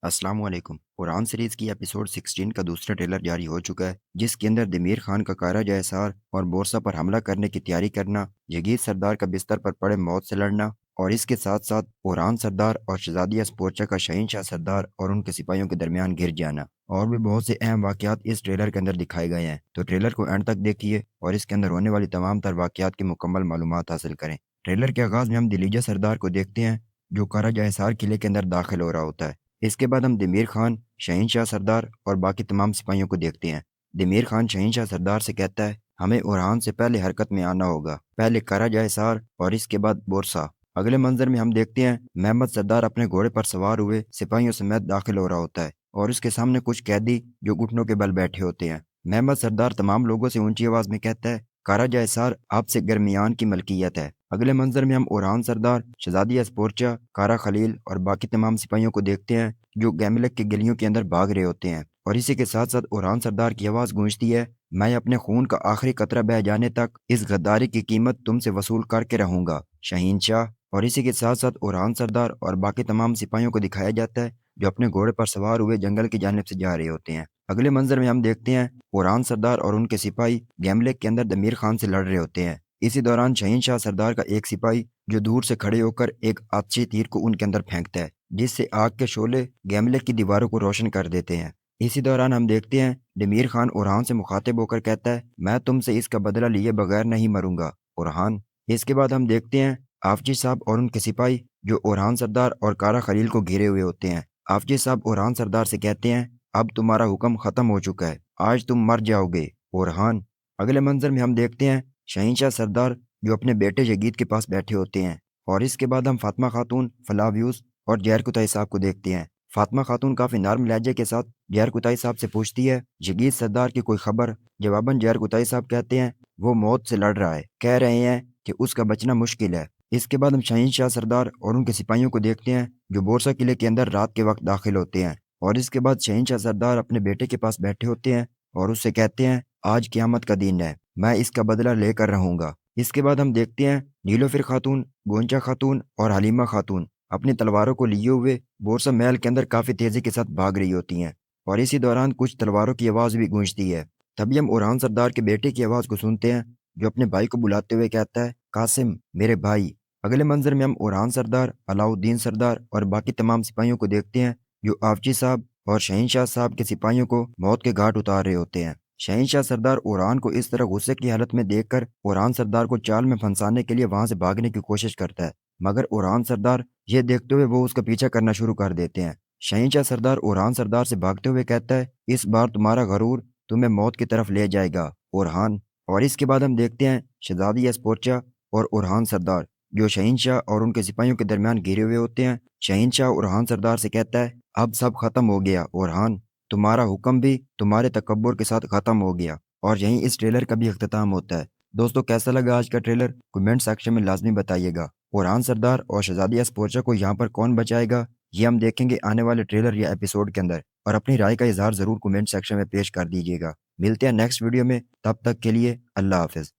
السلام علیکم۔ قرآن سیریز کی ایپیسوڈ 16 کا دوسرا ٹریلر جاری ہو چکا ہے، جس کے اندر دمیر خان کا کارا جیسار اور بورسا پر حملہ کرنے کی تیاری کرنا، جگیر سردار کا بستر پر پڑے موت سے لڑنا، اور اس کے ساتھ ساتھ قرآن سردار اور شہزادی اسپورچا کا شہین شاہ سردار اور ان کے سپاہیوں کے درمیان گر جانا، اور بھی بہت سے اہم واقعات اس ٹریلر کے اندر دکھائے گئے ہیں۔ تو ٹریلر کو اینڈ تک دیکھیے اور اس کے اندر ہونے والی تمام تر واقعات کی مکمل معلومات حاصل کریں۔ ٹریلر کے آغاز میں ہم دلیجہ سردار کو دیکھتے ہیں، جو کارا جیسار قلعے کے اندر داخل ہو رہا ہوتا ہے۔ اس کے بعد ہم دمیر خان، شہین شاہ سردار اور باقی تمام سپاہیوں کو دیکھتے ہیں۔ دمیر خان شہین شاہ سردار سے کہتا ہے، ہمیں اوران سے پہلے حرکت میں آنا ہوگا، پہلے کرا جائسار اور اس کے بعد بورسا۔ اگلے منظر میں ہم دیکھتے ہیں محمد سردار اپنے گھوڑے پر سوار ہوئے سپاہیوں سمیت داخل ہو رہا ہوتا ہے، اور اس کے سامنے کچھ قیدی جو گھٹنوں کے بل بیٹھے ہوتے ہیں۔ محمد سردار تمام لوگوں سے اونچی آواز میں کہتا ہے، کارا جائسار آپ سے گرمیان کی ملکیت ہے۔ اگلے منظر میں ہم اوران سردار، شہزادی اسپورچا، کارا خلیل اور باقی تمام سپاہیوں کو دیکھتے ہیں جو گیملک کی گلیوں کے اندر بھاگ رہے ہوتے ہیں، اور اسی کے ساتھ ساتھ اوران سردار کی آواز گونجتی ہے، میں اپنے خون کا آخری قطرہ بہہ جانے تک اس غداری کی قیمت تم سے وصول کر کے رہوں گا، شہین شاہ۔ اور اسی کے ساتھ ساتھ اوران سردار اور باقی تمام سپاہیوں کو دکھایا جاتا ہے جو اپنے گھوڑے پر سوار ہوئے جنگل کی جانب سے جا رہے ہوتے ہیں۔ اگلے منظر میں ہم دیکھتے ہیں اوران سردار اور ان کے سپاہی گیملک کے اندر دمیر خان سے لڑ رہے ہوتے ہیں۔ اسی دوران شہین شاہ سردار کا ایک سپاہی جو دور سے کھڑے ہو کر ایک آتشی تیر کو ان کے اندر پھینکتا ہے، جس سے آگ کے شعلے گیملک کی دیواروں کو روشن کر دیتے ہیں۔ اسی دوران ہم دیکھتے ہیں دمیر خان اوران سے مخاطب ہو کر کہتا ہے، میں تم سے اس کا بدلہ لیے بغیر نہیں مروں گا اوران۔ اس کے بعد ہم دیکھتے ہیں آفجی صاحب اور ان کے سپاہی جو اوران سردار اور کارا خلیل کو گھیرے ہوئے ہوتے ہیں۔ آفجی صاحب اوران سردار سے کہتے ہیں، اب تمہارا حکم ختم ہو چکا ہے، آج تم مر جاؤ گے اوران۔ اگلے منظر میں ہم دیکھتے ہیں شہین شاہ سردار جو اپنے بیٹے یگید کے پاس بیٹھے ہوتے ہیں، اور اس کے بعد ہم فاطمہ خاتون، فلاویوس اور جہر کتائی صاحب کو دیکھتے ہیں۔ فاطمہ خاتون کافی نرم لہجے کے ساتھ جہر کتائی صاحب سے پوچھتی ہے، یگید سردار کی کوئی خبر؟ جواباً جہر کتائی صاحب کہتے ہیں، وہ موت سے لڑ رہا ہے، کہہ رہے ہیں کہ اس کا بچنا مشکل ہے۔ اس کے بعد ہم شہین شاہ سردار اور ان کے سپاہیوں کو دیکھتے ہیں جو بورسا قلعے کے اندر رات کے وقت داخل ہوتے ہیں، اور اس کے بعد شہین شاہ سردار اپنے بیٹے کے پاس بیٹھے ہوتے ہیں اور اس سے کہتے ہیں، آج قیامت کا دن ہے، میں اس کا بدلہ لے کر رہوں گا۔ اس کے بعد ہم دیکھتے ہیں نیلوفر خاتون، گونچا خاتون اور حلیمہ خاتون اپنی تلواروں کو لیے ہوئے بورسا محل کے اندر کافی تیزی کے ساتھ بھاگ رہی ہوتی ہیں، اور اسی دوران کچھ تلواروں کی آواز بھی گونجتی ہے۔ تبھی ہم اوران سردار کے بیٹے کی آواز کو سنتے ہیں جو اپنے بھائی کو بلاتے ہوئے کہتا ہے، قاسم میرے بھائی۔ اگلے منظر میں ہم اوران سردار، علاؤ الدین سردار اور باقی تمام سپاہیوں کو دیکھتے ہیں جو آفجی صاحب اور شہین شاہ صاحب کے سپاہیوں کو موت کے گھاٹ اتار رہے ہوتے ہیں۔ شہین شاہ سردار اوران کو اس طرح غصے کی حالت میں دیکھ کر اوران سردار کو چال میں پھنسانے کے لیے وہاں سے بھاگنے کی کوشش کرتا ہے، مگر اوران سردار یہ دیکھتے ہوئے وہ اس کا پیچھا کرنا شروع کر دیتے ہیں۔ شہین شاہ سردار اوران سردار سے بھاگتے ہوئے کہتا ہے، اس بار تمہارا غرور تمہیں موت کی طرف لے جائے گا اوران۔ اور اس کے بعد ہم دیکھتے ہیں شہزادی اسپورچا اور اوران سردار جو شہین شاہ اور ان کے سپاہیوں کے درمیان گھرے ہوئے ہوتے ہیں۔ شہین شاہ اوران سردار سے کہتا ہے، اب سب ختم ہو گیا اوران، تمہارا حکم بھی تمہارے تکبر کے ساتھ ختم ہو گیا۔ اور یہیں اس ٹریلر کا بھی اختتام ہوتا ہے۔ دوستو کیسا لگا آج کا ٹریلر؟ کمنٹ سیکشن میں لازمی بتائیے گا۔ اوران سردار اور شہزادی اسپورچا کو یہاں پر کون بچائے گا، یہ ہم دیکھیں گے آنے والے ٹریلر یا ایپیسوڈ کے اندر، اور اپنی رائے کا اظہار ضرور کمنٹ سیکشن میں پیش کر دیجیے گا۔ ملتے ہیں نیکسٹ ویڈیو میں، تب تک کے لیے اللہ حافظ۔